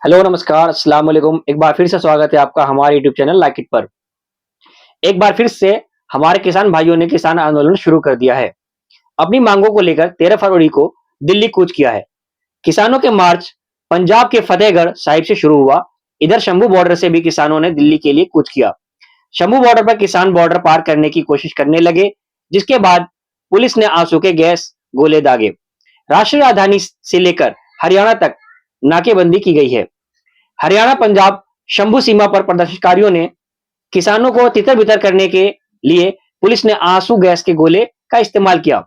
Hello, नमस्कार, अस्सलाम वालेकुम। एक बार फिर से स्वागत है आपका हमारे यूट्यूब चैनल लाइक इट पर। एक बार फिर से हमारे किसान भाइयों ने किसान आंदोलन शुरू कर दिया है। अपनी मांगों को लेकर 13 फरवरी को दिल्ली कूच किया है। किसानों के मार्च पंजाब के फतेहगढ़ साहिब से शुरू हुआ। इधर शंभू बॉर्डर से भी किसानों ने दिल्ली के लिए कूच किया। शंभू बॉर्डर पर किसान बॉर्डर पार करने की कोशिश करने लगे, जिसके बाद पुलिस ने आंसू के गैस गोले दागे। राष्ट्रीय राजधानी से लेकर हरियाणा तक नाकेबंदी की गई है। हरियाणा पंजाब शंभू सीमा पर प्रदर्शनकारियों ने किसानों को तितर बितर करने के लिए पुलिस ने आंसू गैस के गोले का इस्तेमाल किया।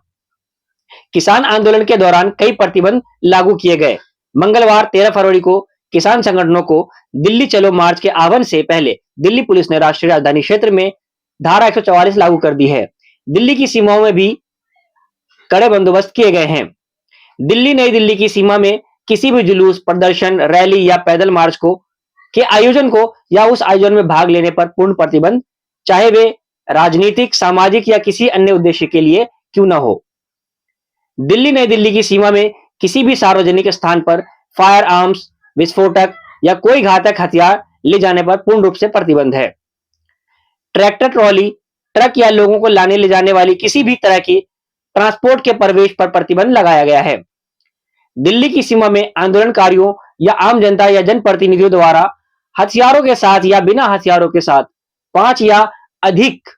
किसान आंदोलन के दौरान कई प्रतिबंध लागू किए गए। मंगलवार 13 फरवरी को किसान संगठनों को दिल्ली चलो मार्च के आह्वान से पहले दिल्ली पुलिस ने राष्ट्रीय राजधानी क्षेत्र में धारा 144 लागू कर दी है। दिल्ली की सीमाओं में भी कड़े बंदोबस्त किए गए हैं। दिल्ली नई दिल्ली की सीमा में किसी भी जुलूस, प्रदर्शन, रैली या पैदल मार्च को के आयोजन को या उस आयोजन में भाग लेने पर पूर्ण प्रतिबंध, चाहे वे राजनीतिक, सामाजिक या किसी अन्य उद्देश्य के लिए क्यों न हो। दिल्ली नई दिल्ली की सीमा में किसी भी सार्वजनिक स्थान पर फायर आर्म्स, विस्फोटक या कोई घातक हथियार ले जाने पर पूर्ण रूप से प्रतिबंध है। ट्रैक्टर, ट्रॉली, ट्रक या लोगों को लाने ले जाने वाली किसी भी तरह की ट्रांसपोर्ट के प्रवेश पर प्रतिबंध लगाया गया है। दिल्ली की सीमा में आंदोलनकारियों या आम जनता या जनप्रतिनिधियों द्वारा हथियारों के साथ या बिना हथियारों के साथ 5 या अधिक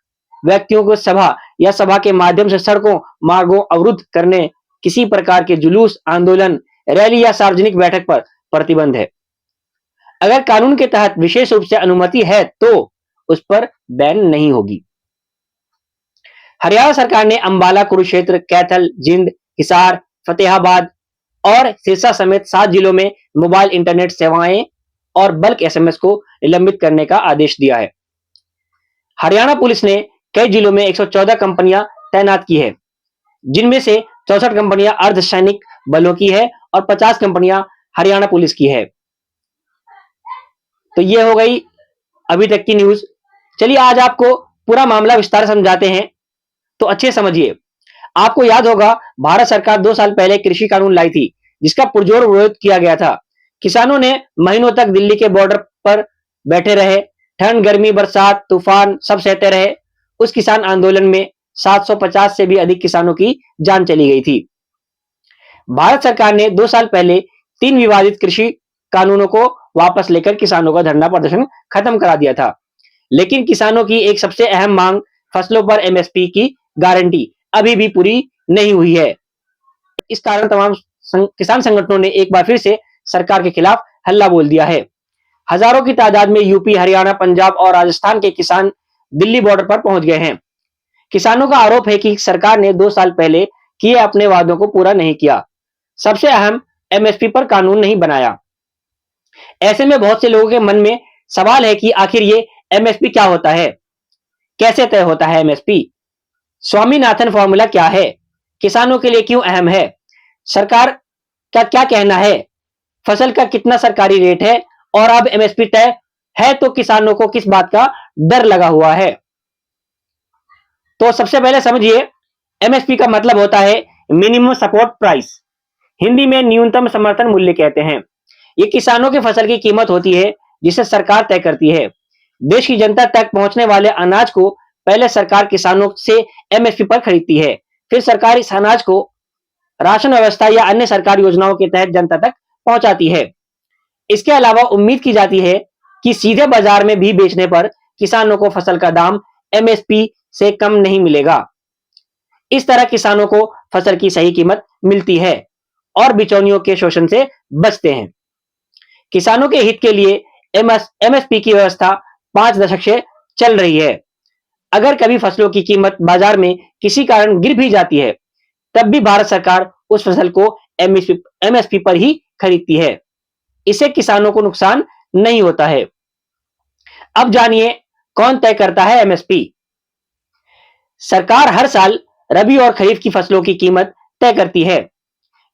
व्यक्तियों को सभा या सभा के माध्यम से सड़कों, मार्गों अवरुद्ध करने, किसी प्रकार के जुलूस, आंदोलन, रैली या सार्वजनिक बैठक पर प्रतिबंध है। अगर कानून के तहत विशेष रूप से अनुमति है तो उस पर बैन नहीं होगी। हरियाणा सरकार ने अंबाला, कुरुक्षेत्र, कैथल, जिंद, हिसार, फतेहाबाद और सिरसा समेत 7 जिलों में मोबाइल इंटरनेट सेवाएं और बल्क एसएमएस को निलंबित करने का आदेश दिया है। हरियाणा पुलिस ने कई जिलों में 114 कंपनियां तैनात की है, जिनमें से 64 कंपनियां अर्धसैनिक बलों की है और 50 कंपनियां हरियाणा पुलिस की है। तो ये हो गई अभी तक की न्यूज। चलिए आज आपको पूरा मामला विस्तार से समझाते हैं, तो अच्छे समझिए। आपको याद होगा भारत सरकार 2 साल पहले कृषि कानून लाई थी, जिसका पुरजोर विरोध किया गया था। किसानों ने महीनों तक दिल्ली के बॉर्डर पर बैठे रहे, ठंड, गर्मी, बरसात, तूफान सब सहते रहे। उस किसान आंदोलन में 750 से भी अधिक किसानों की जान चली गई थी। भारत सरकार ने 2 साल पहले 3 विवादित कृषि कानूनों को वापस लेकर किसानों का धरना प्रदर्शन खत्म करा दिया था। लेकिन किसानों की एक सबसे अहम मांग, फसलों पर एमएसपी की गारंटी, अभी भी पूरी नहीं हुई है। इस कारण तमाम किसान संगठनों ने एक बार फिर से सरकार के खिलाफ हल्ला बोल दिया है। हजारों की तादाद में यूपी, हरियाणा, पंजाब और राजस्थान के किसान दिल्ली बॉर्डर पर पहुंच गए हैं। किसानों का आरोप है कि सरकार ने 2 साल पहले किए अपने वादों को पूरा नहीं किया। सबसे अहम, एमएसपी पर कानून नहीं बनाया। ऐसे में बहुत से लोगों के मन में सवाल है कि आखिर ये एमएसपी क्या होता है, कैसे तय होता है एमएसपी, स्वामीनाथन फॉर्मूला क्या है, किसानों के लिए क्यों अहम है, सरकार का क्या कहना है, फसल का कितना सरकारी रेट है और अब एमएसपी तय है तो किसानों को किस बात का डर लगा हुआ है। तो सबसे पहले समझिए, एमएसपी का मतलब होता है मिनिमम सपोर्ट प्राइस, हिंदी में न्यूनतम समर्थन मूल्य कहते हैं। ये किसानों की फसल की कीमत होती है जिसे सरकार तय करती है। देश की जनता तक पहुंचने वाले अनाज को पहले सरकार किसानों से एमएसपी पर खरीदती है, फिर सरकार इस अनाज को राशन व्यवस्था या अन्य सरकारी योजनाओं के तहत जनता तक पहुंचाती है। इसके अलावा उम्मीद की जाती है कि सीधे बाजार में भी बेचने पर किसानों को फसल का दाम एमएसपी से कम नहीं मिलेगा। इस तरह किसानों को फसल की सही कीमत मिलती है और बिचौलियों के शोषण से बचते हैं। किसानों के हित के लिए एमएसपी की व्यवस्था 5 दशक से चल रही है। अगर कभी फसलों की कीमत बाजार में किसी कारण गिर भी जाती है, तब भी भारत सरकार उस फसल को एमएसपी पर ही खरीदती है। इससे किसानों को नुकसान नहीं होता है। अब जानिए कौन तय करता है एमएसपी। सरकार हर साल रबी और खरीफ की फसलों की कीमत तय करती है।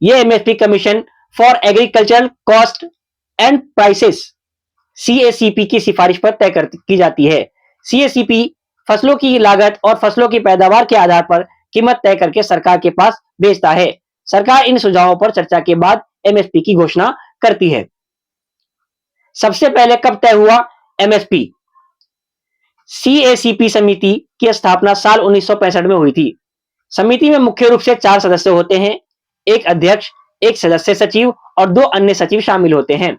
यह MSP commission for agricultural cost and prices, CACP की सिफारिश पर तय की जाती है। सीएसीपी फसलों की लागत और फसलों की पैदावार के आधार पर कीमत तय करके सरकार के पास भेजता है। सरकार इन सुझावों पर चर्चा के बाद एमएसपी की घोषणा करती है। सबसे पहले कब तय हुआ एमएसपी? सीएसीपी समिति की स्थापना साल 1965 में हुई थी। समिति में मुख्य रूप से 4 सदस्य होते हैं, एक अध्यक्ष, एक सदस्य सचिव और 2 अन्य सचिव शामिल होते हैं।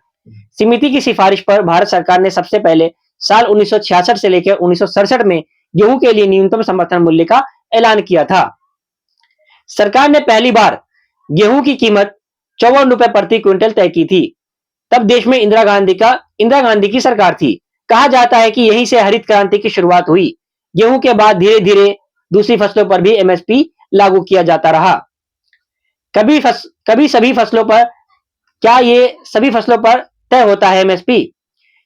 समिति की सिफारिश पर भारत सरकार ने सबसे पहले साल 1966 से लेकर 1967 में गेहूं के लिए न्यूनतम समर्थन मूल्य का ऐलान किया था। सरकार ने पहली बार गेहूं की कीमत 54 रुपए प्रति क्विंटल तय की थी। तब देश में इंदिरा गांधी की सरकार थी। कहा जाता है कि यहीं से हरित क्रांति की शुरुआत हुई। गेहूं के बाद धीरे धीरे दूसरी फसलों पर भी एमएसपी लागू किया जाता रहा। कभी सभी फसलों पर, क्या ये सभी फसलों पर तय होता है एमएसपी?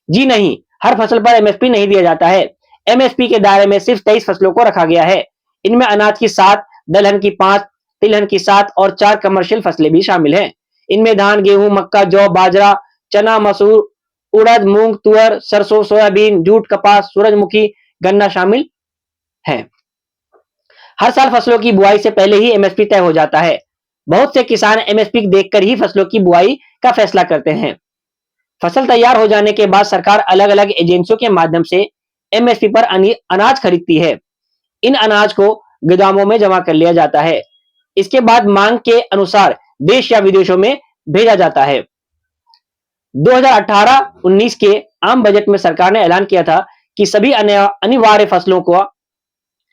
जी नहीं, हर फसल पर एमएसपी नहीं दिया जाता है। एमएसपी के दायरे में सिर्फ 23 फसलों को रखा गया है। इनमें अनाज की 7, दलहन की 5, तिलहन की 7 और 4 कमर्शियल फसलें भी शामिल हैं। इनमें धान, गेहूं, मक्का, जौ, बाजरा, चना, मसूर, उड़द, मूंग, तुअर, सरसों, सोयाबीन, जूट, कपास, सूरजमुखी, गन्ना शामिल हैं। हर साल फसलों की बुआई से पहले ही एमएसपी तय हो जाता है। बहुत से किसान एमएसपी देखकर ही फसलों की बुआई का फैसला करते हैं। फसल तैयार हो जाने के बाद सरकार अलग अलग एजेंसियों के माध्यम से एमएसपी पर अनाज खरीदती है। इन अनाज को गोदामों में जमा कर लिया जाता है। इसके बाद मांग के अनुसार देश या विदेशों में भेजा जाता है। 2018-19 के आम बजट में सरकार ने ऐलान किया था कि सभी अनिवार्य फसलों को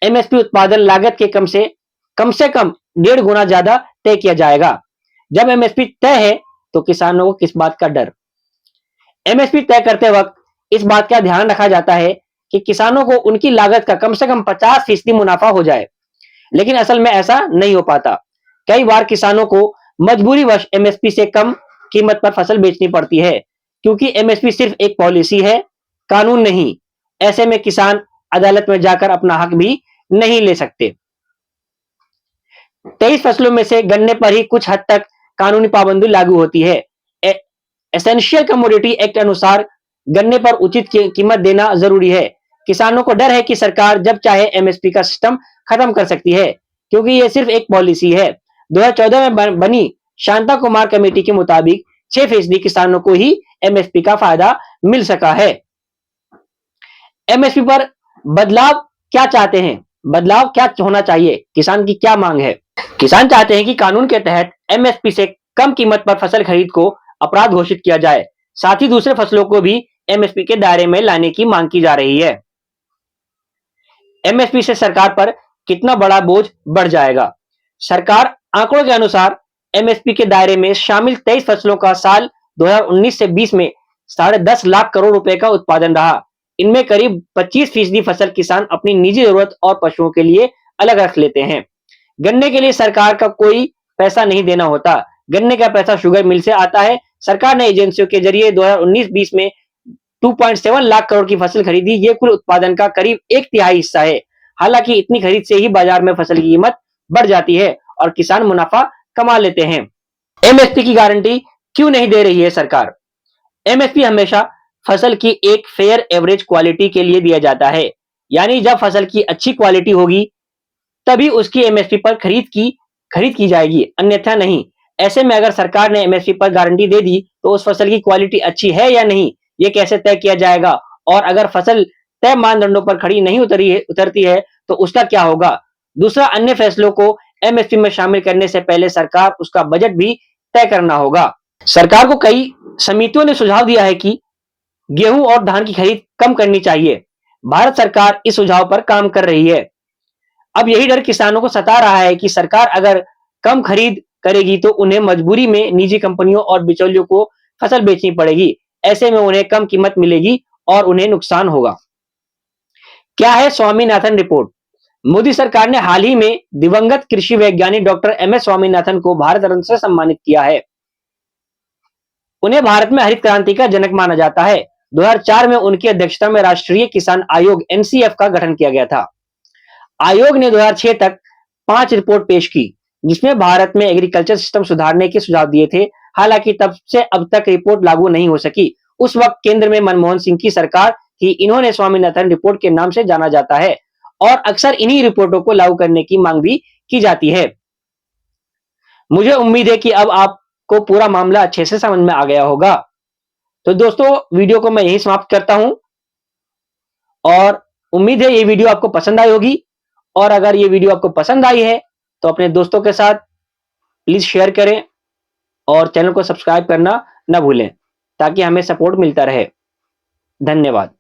एमएसपी उत्पादन लागत के कम से कम 1.5 गुना ज्यादा तय किया जाएगा। जब एमएसपी तय है तो किसानों को किस बात का डर? एमएसपी तय करते वक्त इस बात का ध्यान रखा जाता है कि किसानों को उनकी लागत का कम से कम 50% मुनाफा हो जाए, लेकिन असल में ऐसा नहीं हो पाता। कई बार किसानों को मजबूरीवश एमएसपी से कम कीमत पर फसल बेचनी पड़ती है, क्योंकि एमएसपी सिर्फ एक पॉलिसी है, कानून नहीं। ऐसे में किसान अदालत में जाकर अपना हक भी नहीं ले सकते। 23 फसलों में से गन्ने पर ही कुछ हद तक कानूनी पाबंदी लागू होती है। एसेंशियल कमोडिटी एक्ट अनुसार गन्ने पर उचित कीमत देना जरूरी है। किसानों को डर है कि सरकार जब चाहे एमएसपी का सिस्टम खत्म कर सकती है, क्योंकि यह सिर्फ एक पॉलिसी है। 2014 में बनी शांता कुमार कमेटी के मुताबिक 6% किसानों को ही एमएसपी का फायदा मिल सका है। एमएसपी पर बदलाव क्या चाहते हैं? बदलाव क्या होना चाहिए? किसान की क्या मांग है? किसान चाहते हैं कि कानून के तहत एमएसपी से कम कीमत पर फसल खरीद को अपराध घोषित किया जाए। साथ ही दूसरे फसलों को भी एमएसपी के दायरे में लाने की मांग की जा रही है। एमएसपी से सरकार पर कितना बड़ा बोझ बढ़ जाएगा? सरकार आंकड़ों के अनुसार एमएसपी के दायरे में शामिल 23 फसलों का साल 2019 से 20 में 10.5 लाख करोड़ रुपए का उत्पादन रहा। इनमें करीब 25% फसल किसान अपनी निजी जरूरत और पशुओं के लिए अलग रख लेते हैं। गन्ने के लिए सरकार का कोई पैसा नहीं देना होता। गन्ने का पैसा शुगर मिल से आता है। सरकार ने एजेंसियों के जरिए 2019-20 में 2.7 लाख करोड़ की फसल खरीदी। ये कुल उत्पादन का करीब 1/3 हिस्सा है। हालांकि इतनी खरीद से ही बाजार में फसल की कीमत बढ़ जाती है और किसान मुनाफा कमा लेते हैं। एमएसपी की गारंटी क्यों नहीं दे रही है सरकार? एमएसपी हमेशा फसल की एक फेयर एवरेज क्वालिटी के लिए दिया जाता है, यानी जब फसल की अच्छी क्वालिटी होगी तभी उसकी एमएसपी पर खरीद की जाएगी, अन्यथा नहीं। ऐसे में अगर सरकार ने एमएसपी पर गारंटी दे दी तो उस फसल की क्वालिटी अच्छी है या नहीं, ये कैसे तय किया जाएगा? और अगर फसल तय मानदंडों पर खड़ी नहीं उतरती है तो उसका क्या होगा? दूसरा, अन्य फैसलों को एमएसपी में शामिल करने से पहले सरकार उसका बजट भी तय करना होगा। सरकार को कई समितियों ने सुझाव दिया है कि गेहूं और धान की खरीद कम करनी चाहिए। भारत सरकार इस सुझाव पर काम कर रही है। अब यही डर किसानों को सता रहा है कि सरकार अगर कम खरीद करेगी तो उन्हें मजबूरी में निजी कंपनियों और बिचौलियों को फसल बेचनी पड़ेगी। ऐसे में उन्हें कम कीमत मिलेगी और उन्हें नुकसान होगा। क्या है स्वामीनाथन रिपोर्ट? मोदी सरकार ने हाल ही में दिवंगत कृषि वैज्ञानिक डॉक्टर एमएस स्वामीनाथन को भारत रत्न से सम्मानित किया है। उन्हें भारत में हरित क्रांति का जनक माना जाता है। 2004 में उनकी अध्यक्षता में राष्ट्रीय किसान आयोग एनसीएफ का गठन किया गया था। आयोग ने 2006 तक 5 रिपोर्ट पेश की, जिसमें भारत में एग्रीकल्चर सिस्टम सुधारने के सुझाव दिए थे। हालांकि तब से अब तक रिपोर्ट लागू नहीं हो सकी। उस वक्त केंद्र में मनमोहन सिंह की सरकार थी। इन्होंने स्वामीनाथन रिपोर्ट के नाम से जाना जाता है और अक्सर इन्हीं रिपोर्टों को लागू करने की मांग भी की जाती है। मुझे उम्मीद है कि अब आपको पूरा मामला अच्छे से समझ में आ गया होगा। तो दोस्तों वीडियो को मैं यहीं समाप्त करता हूं और उम्मीद है ये वीडियो आपको पसंद आई होगी और अगर ये वीडियो आपको पसंद आई है तो अपने दोस्तों के साथ प्लीज शेयर करें और चैनल को सब्सक्राइब करना ना भूलें ताकि हमें सपोर्ट मिलता रहे। धन्यवाद।